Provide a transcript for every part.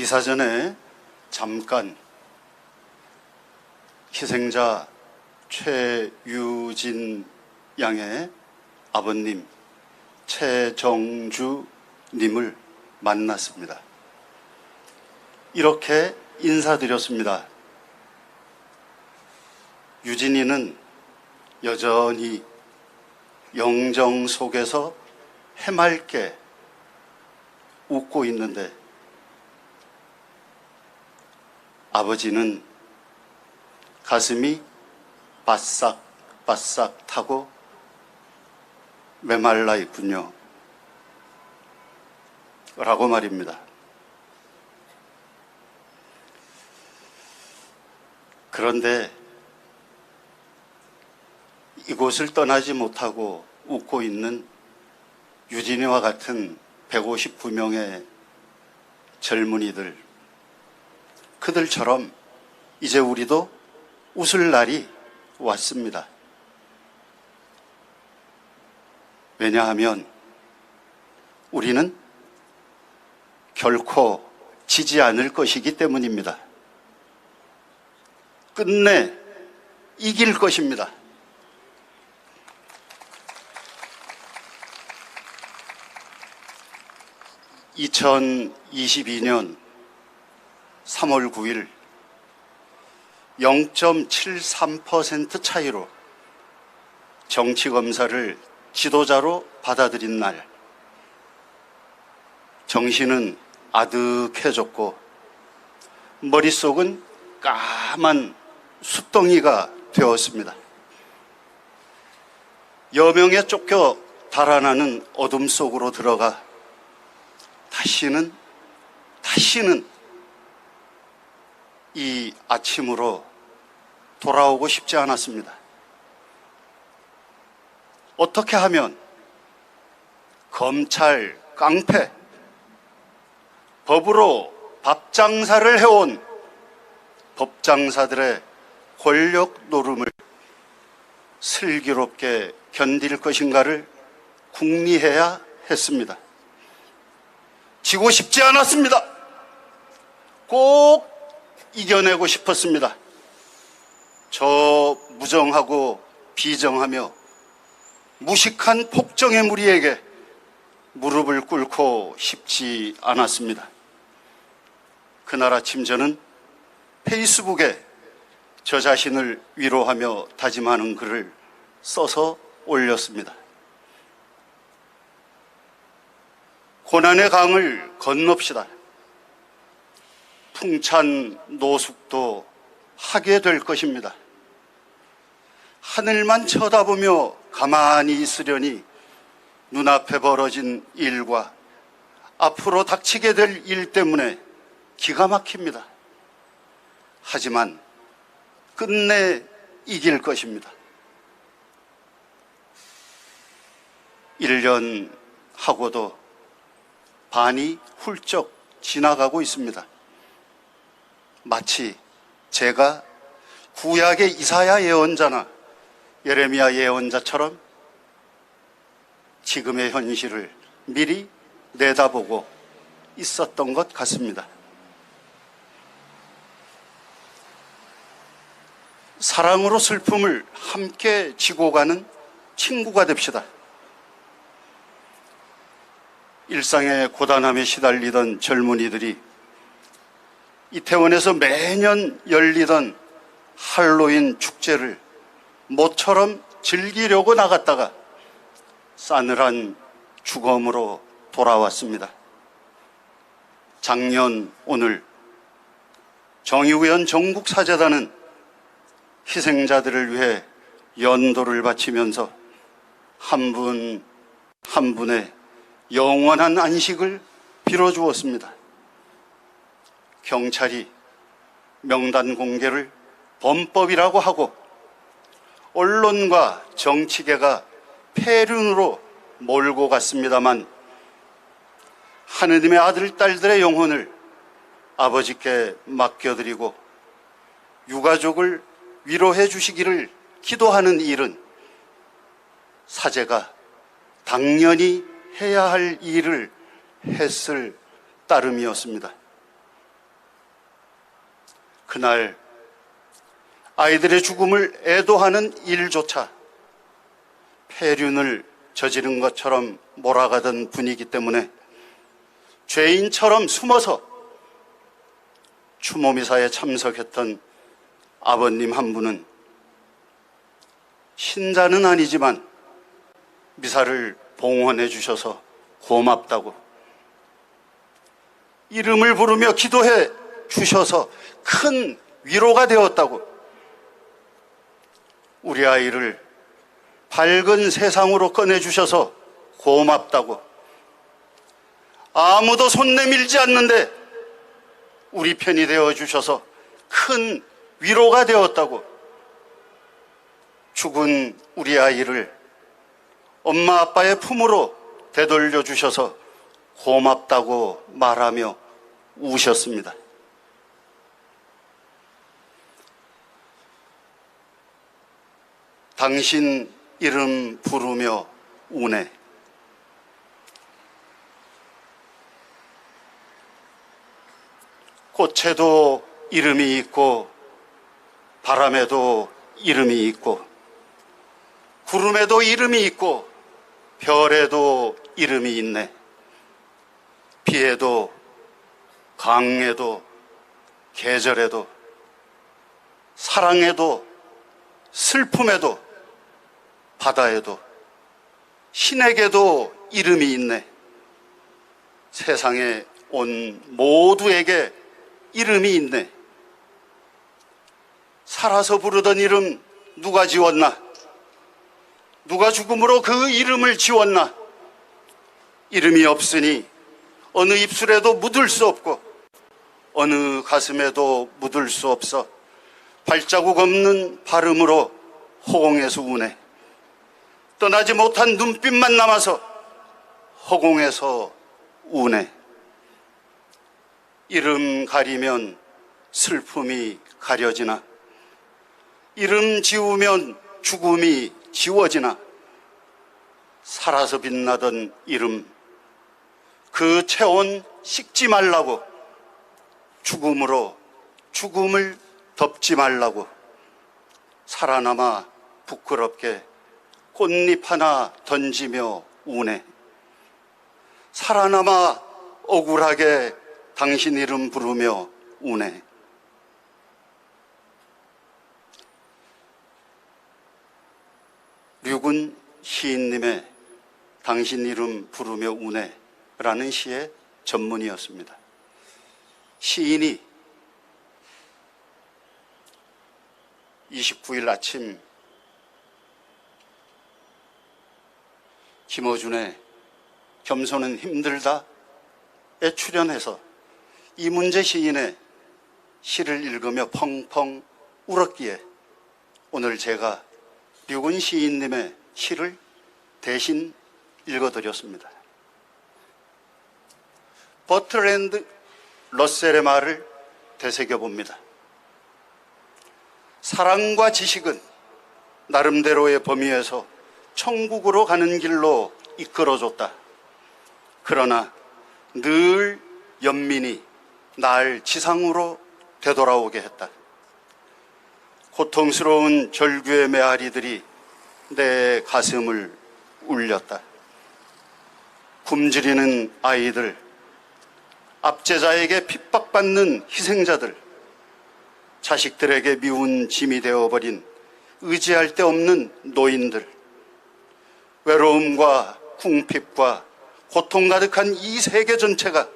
기사전에 잠깐 희생자 최유진 양의 아버님 최정주 님을 만났습니다. 이렇게 인사드렸습니다. 유진이는 여전히 영정 속에서 해맑게 웃고 있는데 아버지는 가슴이 바싹바싹 타고 메말라 있군요. 라고 말입니다. 그런데 이곳을 떠나지 못하고 웃고 있는 유진이와 같은 159명의 젊은이들, 그들처럼 이제 우리도 웃을 날이 왔습니다. 왜냐하면 우리는 결코 지지 않을 것이기 때문입니다. 끝내 이길 것입니다. (2022년 3월 9일) 0.73% 차이로 정치검사를 지도자로 받아들인 날, 정신은 아득해졌고 머릿속은 까만 숫덩이가 되었습니다. 여명에 쫓겨 달아나는 어둠 속으로 들어가 다시는 이 아침으로 돌아오고 싶지 않았습니다. 어떻게 하면 검찰 깡패, 법으로 밥장사를 해온 법장사들의 권력 노름을 슬기롭게 견딜 것인가를 궁리해야 했습니다. 지고 싶지 않았습니다. 꼭 이겨내고 싶었습니다. 저 무정하고 비정하며 무식한 폭정의 무리에게 무릎을 꿇고 싶지 않았습니다. 그날 아침 저는 페이스북에 저 자신을 위로하며 다짐하는 글을 써서 올렸습니다. 고난의 강을 건넙시다. 풍찬 노숙도 하게 될 것입니다. 하늘만 쳐다보며 가만히 있으려니 눈앞에 벌어진 일과 앞으로 닥치게 될 일 때문에 기가 막힙니다. 하지만 끝내 이길 것입니다. 1년 하고도 반이 훌쩍 지나가고 있습니다. 마치 제가 구약의 이사야 예언자나 예레미야 예언자처럼 지금의 현실을 미리 내다보고 있었던 것 같습니다. 사랑으로 슬픔을 함께 지고 가는 친구가 됩시다. 일상의 고단함에 시달리던 젊은이들이 이태원에서 매년 열리던 할로윈 축제를 모처럼 즐기려고 나갔다가 싸늘한 죽음으로 돌아왔습니다. 작년 오늘 정의구현 전국사재단은 희생자들을 위해 연도를 바치면서 한 분 한 분의 영원한 안식을 빌어주었습니다. 경찰이 명단 공개를 범법이라고 하고 언론과 정치계가 폐륜으로 몰고 갔습니다만 하느님의 아들, 딸들의 영혼을 아버지께 맡겨드리고 유가족을 위로해 주시기를 기도하는 일은 사제가 당연히 해야 할 일을 했을 따름이었습니다. 그날 아이들의 죽음을 애도하는 일조차 폐륜을 저지른 것처럼 몰아가던 분위기 때문에 죄인처럼 숨어서 추모미사에 참석했던 아버님 한 분은 신자는 아니지만 미사를 봉헌해 주셔서 고맙다고, 이름을 부르며 기도해 주셔서 큰 위로가 되었다고, 우리 아이를 밝은 세상으로 꺼내주셔서 고맙다고, 아무도 손 내밀지 않는데 우리 편이 되어주셔서 큰 위로가 되었다고, 죽은 우리 아이를 엄마 아빠의 품으로 되돌려 주셔서 고맙다고 말하며 우셨습니다. 당신 이름 부르며 우네. 꽃에도 이름이 있고 바람에도 이름이 있고 구름에도 이름이 있고 별에도 이름이 있네. 비에도 강에도 계절에도 사랑에도 슬픔에도 바다에도 신에게도 이름이 있네. 세상에 온 모두에게 이름이 있네. 살아서 부르던 이름 누가 지웠나? 누가 죽음으로 그 이름을 지웠나? 이름이 없으니 어느 입술에도 묻을 수 없고 어느 가슴에도 묻을 수 없어 발자국 없는 발음으로 허공에서 우네. 떠나지 못한 눈빛만 남아서 허공에서 우네. 이름 가리면 슬픔이 가려지나 이름 지우면 죽음이 지워지나 살아서 빛나던 이름 그 체온 식지 말라고 죽음으로 죽음을 덮지 말라고 살아남아 부끄럽게 꽃잎 하나 던지며 우네. 살아남아 억울하게 당신 이름 부르며 우네. 류군 시인님의 당신 이름 부르며 우네라는 시의 전문이었습니다. 시인이 29일 아침 김어준의 겸손은 힘들다에 출연해서 이문재 시인의 시를 읽으며 펑펑 울었기에 오늘 제가 류군 시인님의 시를 대신 읽어드렸습니다. 버트랜드 러셀의 말을 되새겨봅니다. 사랑과 지식은 나름대로의 범위에서 천국으로 가는 길로 이끌어줬다. 그러나 늘 연민이 날 지상으로 되돌아오게 했다. 고통스러운 절규의 메아리들이 내 가슴을 울렸다. 굶주리는 아이들, 압제자에게 핍박받는 희생자들, 자식들에게 미운 짐이 되어버린 의지할 데 없는 노인들, 외로움과 궁핍과 고통 가득한 이 세계 전체가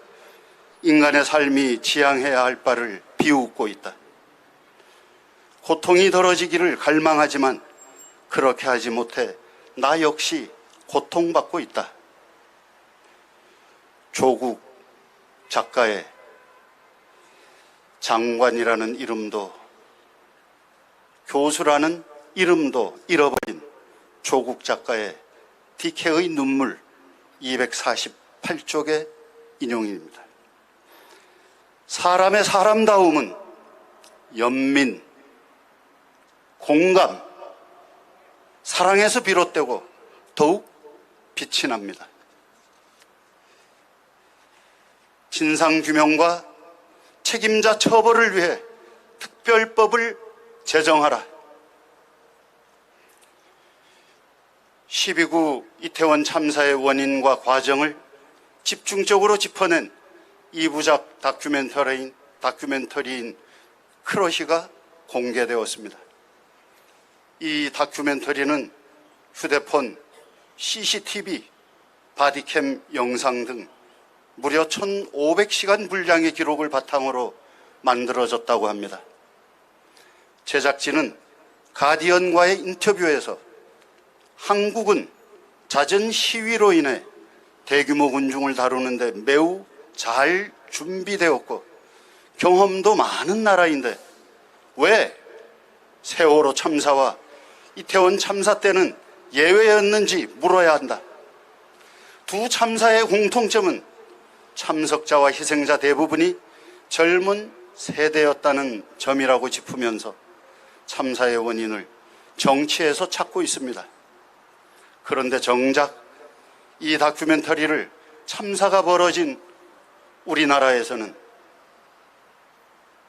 인간의 삶이 지향해야 할 바를 비웃고 있다. 고통이 덜어지기를 갈망하지만 그렇게 하지 못해 나 역시 고통받고 있다. 조국 작가의 장관이라는 이름도 교수라는 이름도 잃어버린 조국 작가의 디케의 눈물 248쪽의 인용입니다. 사람의 사람다움은 연민, 공감, 사랑에서 비롯되고 더욱 빛이 납니다. 진상규명과 책임자 처벌을 위해 특별법을 제정하라. 12구 이태원 참사의 원인과 과정을 집중적으로 짚어낸 2부작 다큐멘터리인 크러쉬가 공개되었습니다. 이 다큐멘터리는 휴대폰, CCTV, 바디캠 영상 등 무려 1,500시간 분량의 기록을 바탕으로 만들어졌다고 합니다. 제작진은 가디언과의 인터뷰에서 한국은 잦은 시위로 인해 대규모 군중을 다루는데 매우 잘 준비되었고 경험도 많은 나라인데 왜 세월호 참사와 이태원 참사 때는 예외였는지 물어야 한다. 두 참사의 공통점은 참석자와 희생자 대부분이 젊은 세대였다는 점이라고 짚으면서 참사의 원인을 정치에서 찾고 있습니다. 그런데 정작 이 다큐멘터리를 참사가 벌어진 우리나라에서는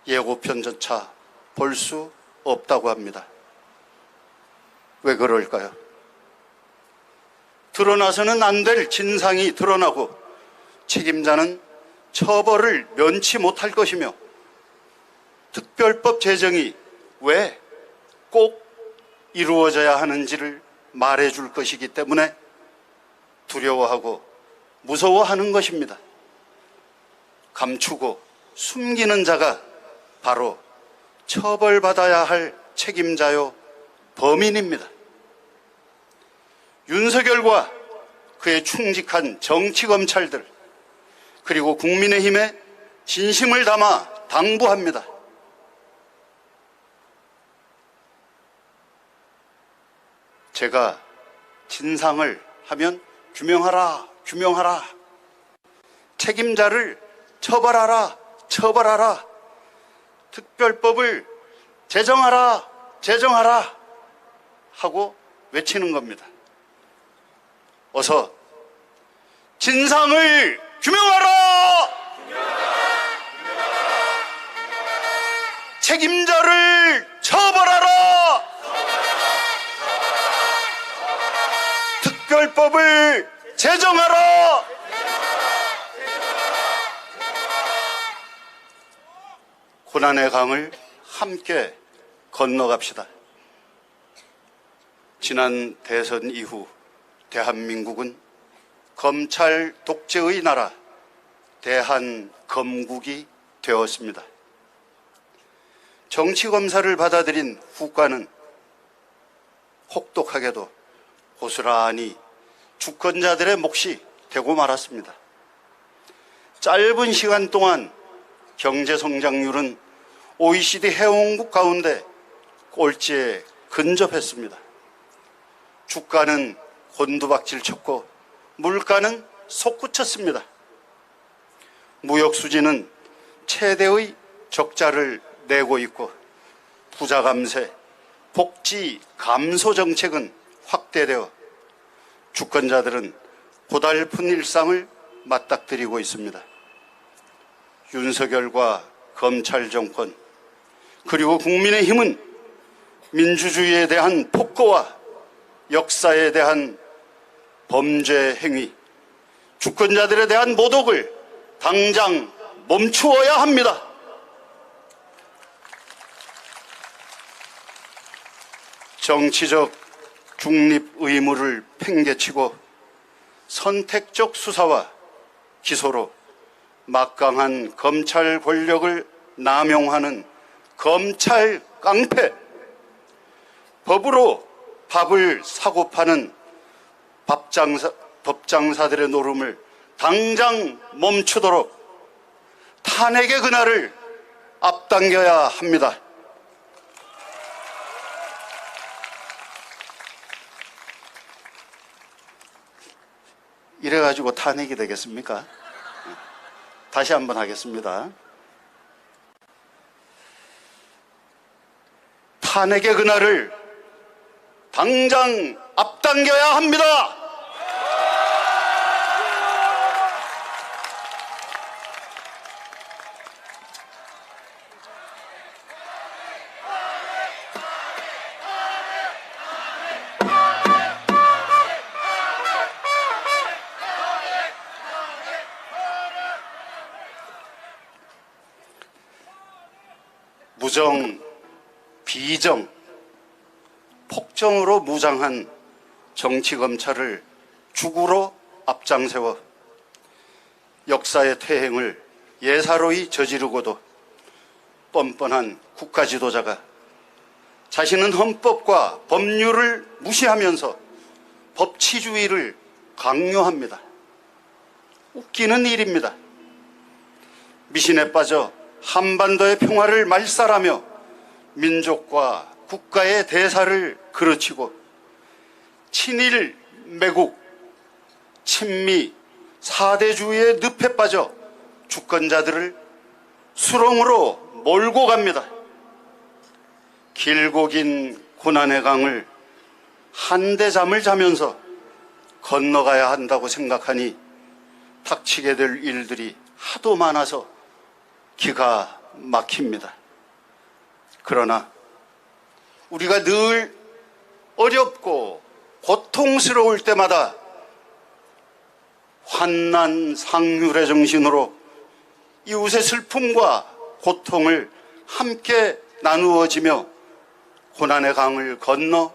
예고편조차 볼 수 없다고 합니다. 왜 그럴까요? 드러나서는 안 될 진상이 드러나고 책임자는 처벌을 면치 못할 것이며 특별법 제정이 왜 꼭 이루어져야 하는지를 말해줄 것이기 때문에 두려워하고 무서워하는 것입니다. 감추고 숨기는 자가 바로 처벌받아야 할 책임자요 범인입니다. 윤석열과 그의 충직한 정치검찰들 그리고 국민의힘에 진심을 담아 당부합니다. 제가 진상을 하면 규명하라, 규명하라. 책임자를 처벌하라, 처벌하라. 특별법을 제정하라, 제정하라 하고 외치는 겁니다. 어서 진상을 규명하라! 책임자를 처벌하라! 특별법을 제정하라! 고난의 강을 함께 건너갑시다. 지난 대선 이후 대한민국은 검찰 독재의 나라 대한검국이 되었습니다. 정치검사를 받아들인 후과는 혹독하게도 고스란히 주권자들의 몫이 되고 말았습니다. 짧은 시간 동안 경제 성장률은 OECD 회원국 가운데 꼴찌에 근접했습니다. 주가는 곤두박질 쳤고 물가는 솟구쳤습니다. 무역 수지는 최대의 적자를 내고 있고 부자 감세, 복지 감소 정책은 확대되어 주권자들은 고달픈 일상을 맞닥뜨리고 있습니다. 윤석열과 검찰 정권 그리고 국민의힘은 민주주의에 대한 폭거와 역사에 대한 범죄 행위, 주권자들에 대한 모독을 당장 멈추어야 합니다. 정치적 중립 의무를 팽개치고 선택적 수사와 기소로 막강한 검찰 권력을 남용하는 검찰 깡패, 법으로 밥을 사고 파는 법장사들의 노름을 당장 멈추도록 탄핵의 그날을 앞당겨야 합니다. 이래가지고 탄핵이 되겠습니까? 다시 한번 하겠습니다. 탄핵의 그날을 당장 앞당겨야 합니다. 무정, 비정, 폭정으로 무장한 정치검찰을 죽으로 앞장세워 역사의 퇴행을 예사로이 저지르고도 뻔뻔한 국가지도자가 자신은 헌법과 법률을 무시하면서 법치주의를 강요합니다. 웃기는 일입니다. 미신에 빠져 한반도의 평화를 말살하며 민족과 국가의 대사를 그르치고 친일 매국, 친미, 사대주의의 늪에 빠져 주권자들을 수렁으로 몰고 갑니다. 길고 긴 고난의 강을 한대 잠을 자면서 건너가야 한다고 생각하니 닥치게 될 일들이 하도 많아서 기가 막힙니다. 그러나 우리가 늘 어렵고 고통스러울 때마다 환난 상률의 정신으로 이웃의 슬픔과 고통을 함께 나누어지며 고난의 강을 건너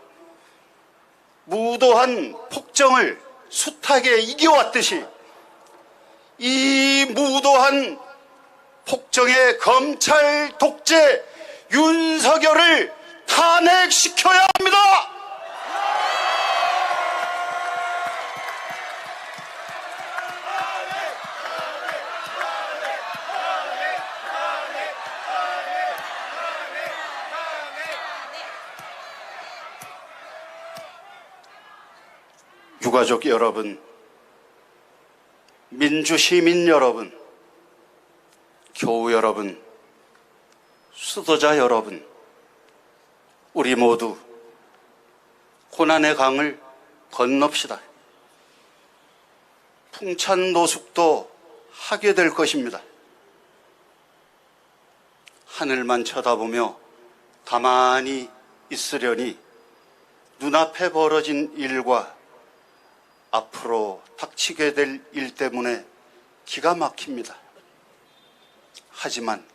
무도한 폭정을 숱하게 이겨왔듯이 이 무도한 폭정의 검찰 독재 윤석열을 탄핵시켜야 합니다. 유가족 여러분, 민주시민 여러분, 교우 여러분, 수도자 여러분, 우리 모두 고난의 강을 건넙시다. 풍찬노숙도 하게 될 것입니다. 하늘만 쳐다보며 가만히 있으려니 눈앞에 벌어진 일과 앞으로 닥치게 될 일 때문에 기가 막힙니다. 하지만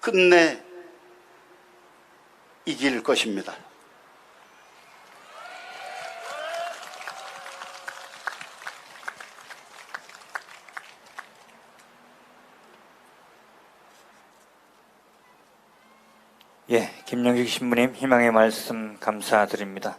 끝내 이길 것입니다. 예, 김영식 신부님 희망의 말씀 감사드립니다.